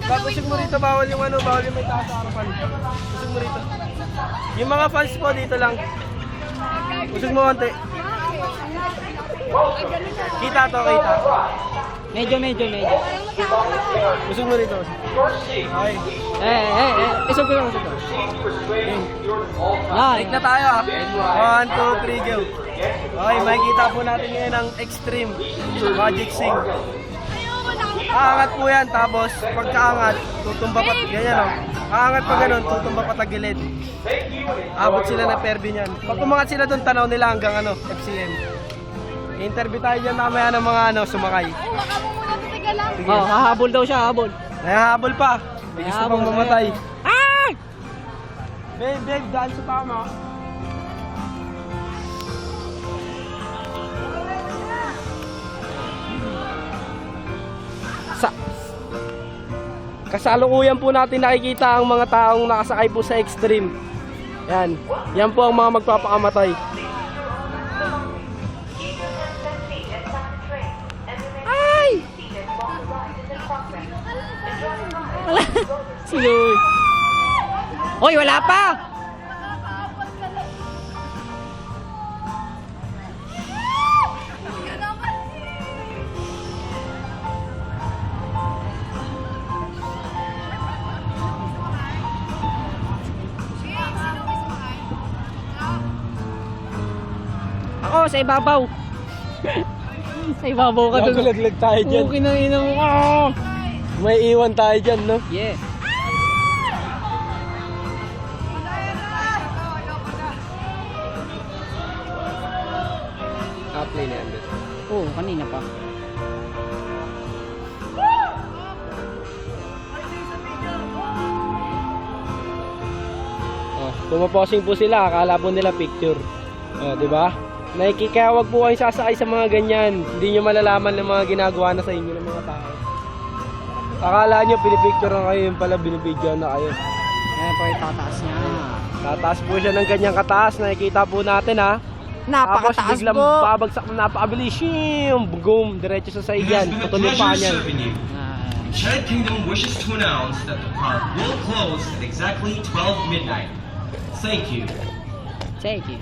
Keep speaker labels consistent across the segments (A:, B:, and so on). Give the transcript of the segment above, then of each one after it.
A: Kusog mo rito, bawal yung ano, bawal yung may taas sa harapan. Kusog mo rito. Yung mga fans po dito lang. Kusog mo konti. Kita to, kita.
B: Medyo.
A: Kusog mo rito. Okay.
B: Isog ko.
A: Take na tayo ah. 1, 2, 3, go. Okay, makikita po natin ngayon ang extreme magic sing. Aangat po yan, tapos pagkaangat, tutumba pa, ganyan o. Aangat pa ganun, tutumba pa tagilid. Abot sila ng perbi niyan. Pag umangat sila doon, tanaw nila hanggang ano, FCM. Interview tayo dyan mamaya ng mga ano, sumakay.
C: Baka mo muna titiga lang.
A: Sige.
B: Oh, hahabol daw siya, habol.
A: Nahahabol pa. May gusto pang mamatay.
B: Ay!
A: Babe, daan sa tama. Kasalukuyan po natin nakikita ang mga taong nakasakay po sa extreme. Yan po ang mga magpapakamatay.
B: Ay! Wala. Siloy. Hoy, wala pa!
C: Nakakaabot ka lang. Hindi ka naman.
B: Ako, sa ibabaw. Sa ibabaw ka doon.
A: Nagulaglag tayo dyan.
B: Okay na ina mo.
A: May iwan tayo dyan, no?
B: Yeah.
A: Play na yan.
B: Oo, kanina pa.
A: Pumaposing po sila, akala po nila picture. Di ba? Kaya wag po kayong sasakay sa mga ganyan. Hindi nyo malalaman ng mga ginagawa na sa inyo ng mga tao. Akala nyo, pinipicture na kayo, yung pala binibidyo na kayo.
B: Ayan po yung tataas niya.
A: Tataas po siya ng ganyang kataas, nakikita po natin ha.
B: Napakataas
A: Tapos biglang
B: po.
A: babagsak na napakabilis. Boom, diretso sa saigan. Patuloy pa niyan.
D: Chad Kingdom wishes to announce that the park will close at exactly 12 midnight. Thank you.
B: Thank you.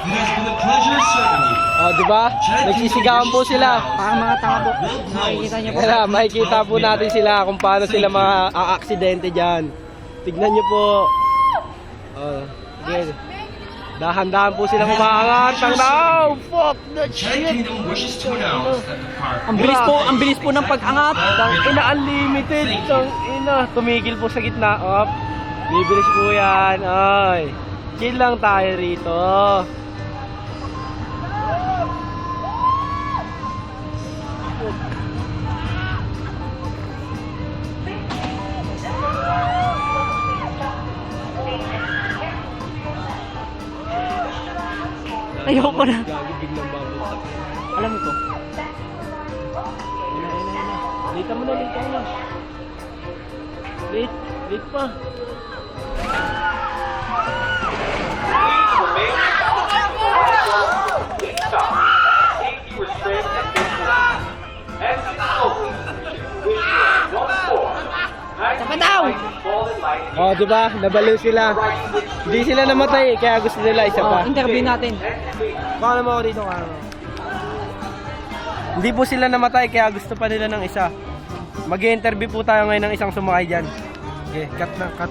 D: It has been a pleasure serving you.
A: Di ba? Nagsisigawan po sila.
B: Parang mga tanga po. Nakikita niyo po.
A: Kaya makikita po natin sila kung paano sila ma-aksidente dyan. Tignan nyo po. Sige. Dahan-dahan po sila umaangat. Fuck the
D: Chad
A: shit!
D: Kingdom wishes to announce that the park
B: Ang bilis po ng pag-angat.
A: Tangina, unlimited. Tangina, tumigil po sa gitna. Bibilis po yan. Ay, chill lang tayo rito.
B: Ayoko na.
A: Gagi, biglang babagsak.
B: Alam ko.
A: Lita mo na. Late pa.
B: Sapa daw!
A: Di ba? Nabaliw sila. Hindi sila namatay, kaya gusto nila isa pa.
B: Interview natin.
A: Baka naman ako dito, Hindi po sila namatay, kaya gusto pa nila ng isa. Mag-i-interview po tayo ngayon ng isang sumakay dyan. Okay, cut na, cut.